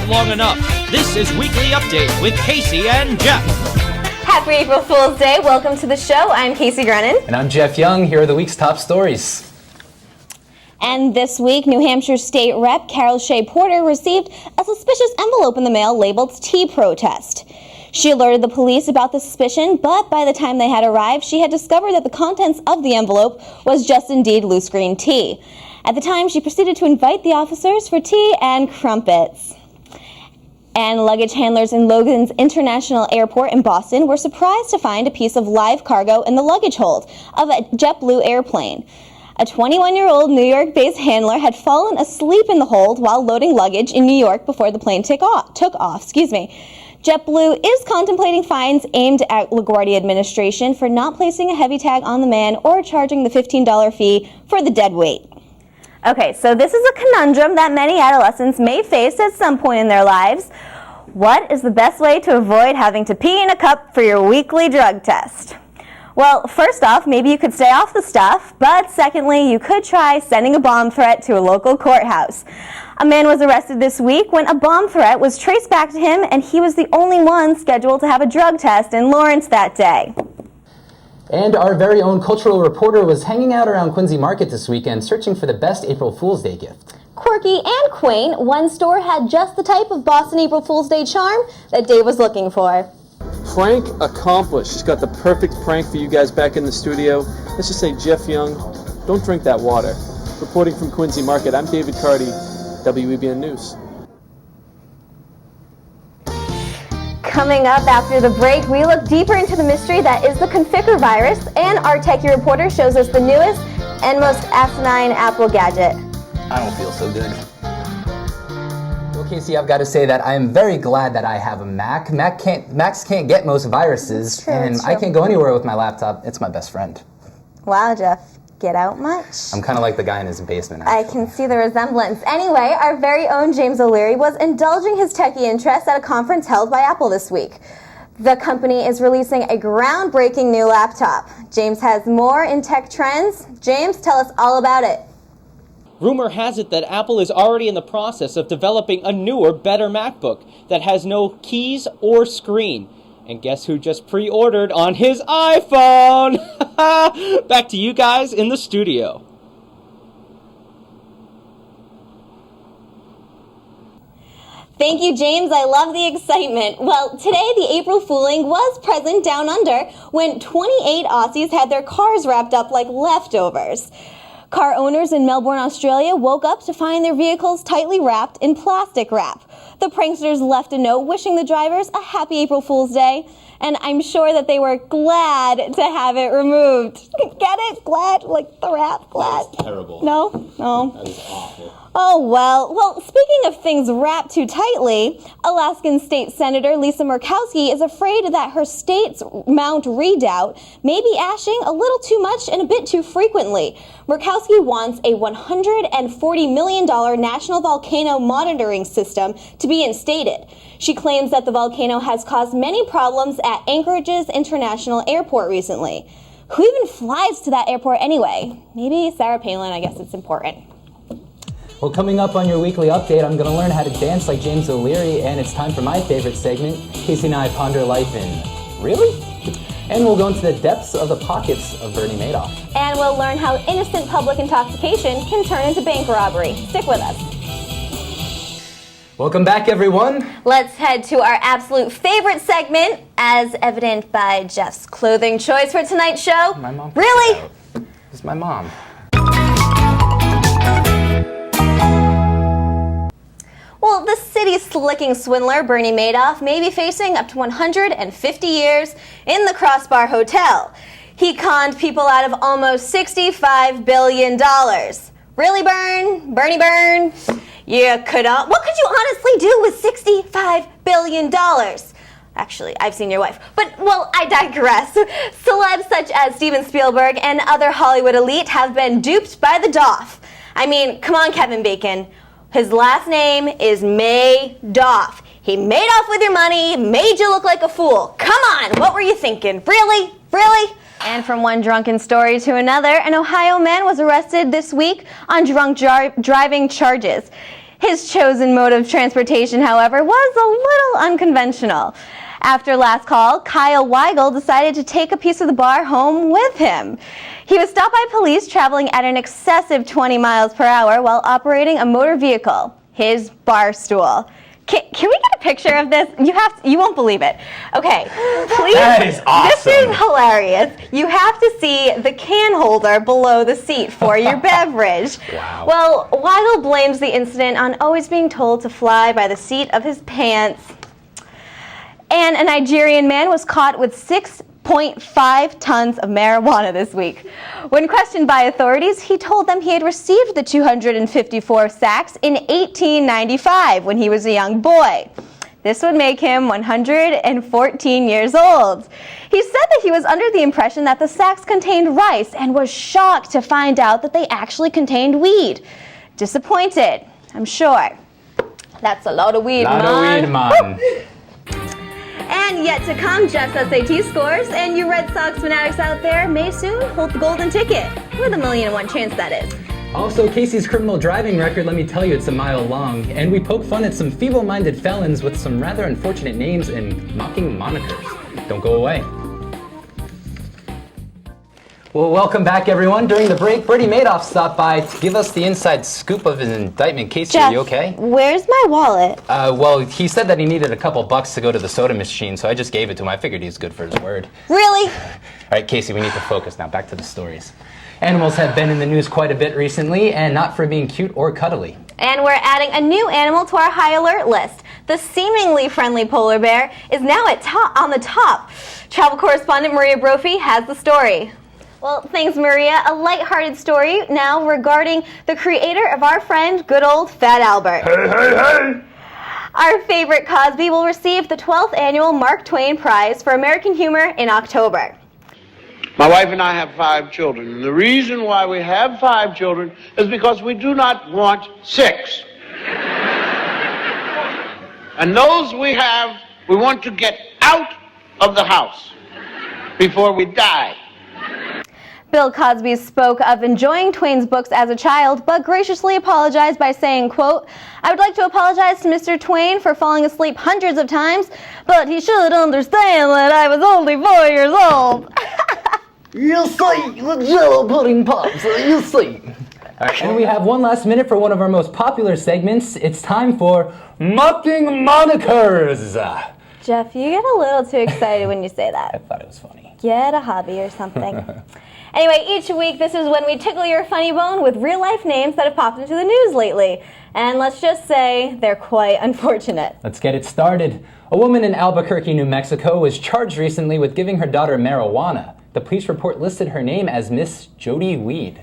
waited long enough. This is Weekly Update with Kasey and Jeff. Happy April Fool's Day. Welcome to the show. I'm Kasey Grennan. And I'm Jeff Young. Here are the week's top stories. And this week, New Hampshire State Rep Carol Shea Porter received a suspicious envelope in the mail labeled Tea Protest. She alerted the police about the suspicion, but by the time they had arrived, she had discovered that the contents of the envelope was just indeed loose green tea. At the time, she proceeded to invite the officers for tea and crumpets. And luggage handlers in Logan's International Airport in Boston were surprised to find a piece of live cargo in the luggage hold of a JetBlue airplane. A 21-year-old New York-based handler had fallen asleep in the hold while loading luggage in New York before the plane took off. JetBlue is contemplating fines aimed at LaGuardia administration for not placing a heavy tag on the man or charging the $15 fee for the dead weight. Okay, so this is a conundrum that many adolescents may face at some point in their lives. What is the best way to avoid having to pee in a cup for your weekly drug test? Well, first off, maybe you could stay off the stuff, but secondly, you could try sending a bomb threat to a local courthouse. A man was arrested this week when a bomb threat was traced back to him, and he was the only one scheduled to have a drug test in Lawrence that day. And our very own cultural reporter was hanging out around Quincy Market this weekend searching for the best April Fool's Day gift. Quirky and quaint, one store had just the type of Boston April Fool's Day charm that Dave was looking for. Prank accomplished. She's got the perfect prank for you guys back in the studio. Let's just say, Jeff Young, don't drink that water. Reporting from Quincy Market, I'm David Carty, WEBN News. Coming up after the break, we look deeper into the mystery that is the Conficker virus, and our techie reporter shows us the newest and most asinine Apple gadget. I don't feel so good. Well, Kasey, I've got to say that I am very glad that I have a Mac. Macs can't get most viruses, True. I can't go anywhere with my laptop. It's my best friend. Wow, Jeff. Get out much? I'm kind of like the guy in his basement, I actually. can see the resemblance. Anyway, our very own James O'Leary was indulging his techie interest at a conference held by Apple this week. The company is releasing a groundbreaking new laptop. James has more in tech trends. James, tell us all about it. Rumor has it that Apple is already in the process of developing a newer, better MacBook that has no keys or screen. And guess who just pre-ordered on his iPhone? Back to you guys in the studio. Thank you, James. I love the excitement. Well, today the April Fooling was present down under when 28 Aussies had their cars wrapped up like leftovers. Car owners in Melbourne, Australia woke up to find their vehicles tightly wrapped in plastic wrap. The pranksters left a note wishing the drivers a happy April Fool's Day, and I'm sure that they were glad to have it removed. Get it? Glad? Like the wrap? Glad? That's terrible. No? That is awful. Oh, well, speaking of things wrapped too tightly, Alaskan State Senator Lisa Murkowski is afraid that her state's Mount Redoubt may be ashing a little too much and a bit too frequently. Murkowski wants a $140 million national volcano monitoring system to be instated. She claims that the volcano has caused many problems at Anchorage's International Airport recently. Who even flies to that airport anyway? Maybe Sarah Palin. I guess it's important. Well, coming up on your weekly update, I'm going to learn how to dance like James O'Leary, and it's time for my favorite segment, Kasey and I ponder life in Really? And we'll go into the depths of the pockets of Bernie Madoff. And we'll learn how innocent public intoxication can turn into bank robbery. Stick with us. Welcome back, everyone. Let's head to our absolute favorite segment, as evident by Jeff's clothing choice for tonight's show. My mom. Really? It's my mom. Well, the city-slicking swindler, Bernie Madoff, may be facing up to 150 years in the Crossbar Hotel. He conned people out of almost $65 billion. Really, Bernie Byrne? You could, what could you honestly do with $65 billion? Actually, I've seen your wife. But, well, I digress. Celebs such as Steven Spielberg and other Hollywood elite have been duped by the Doff. I mean, come on, Kevin Bacon. His last name is Madoff. He made off with your money, made you look like a fool. Come on, what were you thinking? Really? Really? And from one drunken story to another, an Ohio man was arrested this week on drunk driving charges. His chosen mode of transportation, however, was a little unconventional. After last call, Kyle Weigel decided to take a piece of the bar home with him. He was stopped by police traveling at an excessive 20 miles per hour while operating a motor vehicle, his bar stool. Can we get a picture of this? You won't believe it. Okay, please. That is awesome. This is hilarious. You have to see the can holder below the seat for your beverage. Wow. Well, Weigel blames the incident on always being told to fly by the seat of his pants. And a Nigerian man was caught with 6.5 tons of marijuana this week. When questioned by authorities, he told them he had received the 254 sacks in 1895 when he was a young boy. This would make him 114 years old. He said that he was under the impression that the sacks contained rice and was shocked to find out that they actually contained weed. Disappointed, I'm sure. That's a lot of weed, man. And yet to come, Jeff's SAT scores, and you Red Sox fanatics out there may soon hold the golden ticket, with a 1,000,000 chance that is. Also, Kasey's criminal driving record, let me tell you, it's a mile long. And we poke fun at some feeble-minded felons with some rather unfortunate names and mocking monikers. Don't go away. Well, welcome back, everyone. During the break, Bertie Madoff stopped by to give us the inside scoop of his indictment. Kasey, Jeff, are you okay? Where's my wallet? Well, he said that he needed a couple bucks to go to the soda machine, so I just gave it to him. I figured he was good for his word. Really? All right, Kasey, we need to focus now. Back to the stories. Animals have been in the news quite a bit recently, and not for being cute or cuddly. And we're adding a new animal to our high alert list. The seemingly friendly polar bear is now on the top. Travel correspondent Maria Brophy has the story. Well, thanks, Maria. A lighthearted story now regarding the creator of our friend, good old Fat Albert. Hey, hey, hey! Our favorite Cosby will receive the 12th annual Mark Twain Prize for American Humor in October. My wife and I have 5 children, and the reason why we have 5 children is because we do not want 6. And those we have, we want to get out of the house before we die. Bill Cosby spoke of enjoying Twain's books as a child, but graciously apologized by saying, quote, "I would like to apologize to Mr. Twain for falling asleep hundreds of times, but he should understand that I was only 4 years old." You see, the Jello pudding pops, you see. All right, and we have one last minute for one of our most popular segments. It's time for Mocking Monikers. Jeff, you get a little too excited when you say I that. thought it was funny. Get a hobby or something. Anyway, each week this is when we tickle your funny bone with real-life names that have popped into the news lately. And let's just say they're quite unfortunate. Let's get it started. A woman in Albuquerque, New Mexico was charged recently with giving her daughter marijuana. The police report listed her name as Miss Jody Weed.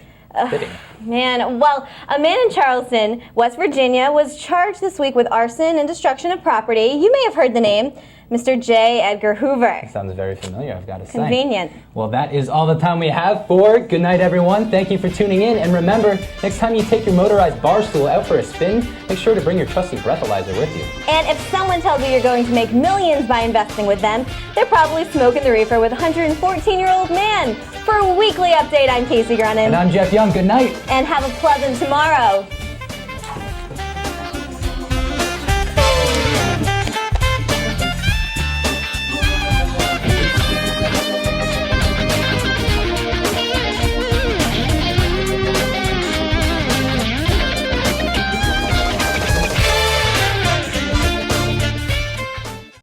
Man, well, a man in Charleston, West Virginia, was charged this week with arson and destruction of property. You may have heard the name, Mr. J. Edgar Hoover. Sounds very familiar, I've got to say. Convenient. Well, that is all the time we have for Good Night, everyone. Thank you for tuning in. And remember, next time you take your motorized bar stool out for a spin, make sure to bring your trusty breathalyzer with you. And if someone tells you you're going to make millions by investing with them, they're probably smoking the reefer with a 114-year-old man. For a weekly update, I'm Kasey Grunin. And I'm Jeff Young. Good night. And have a pleasant tomorrow.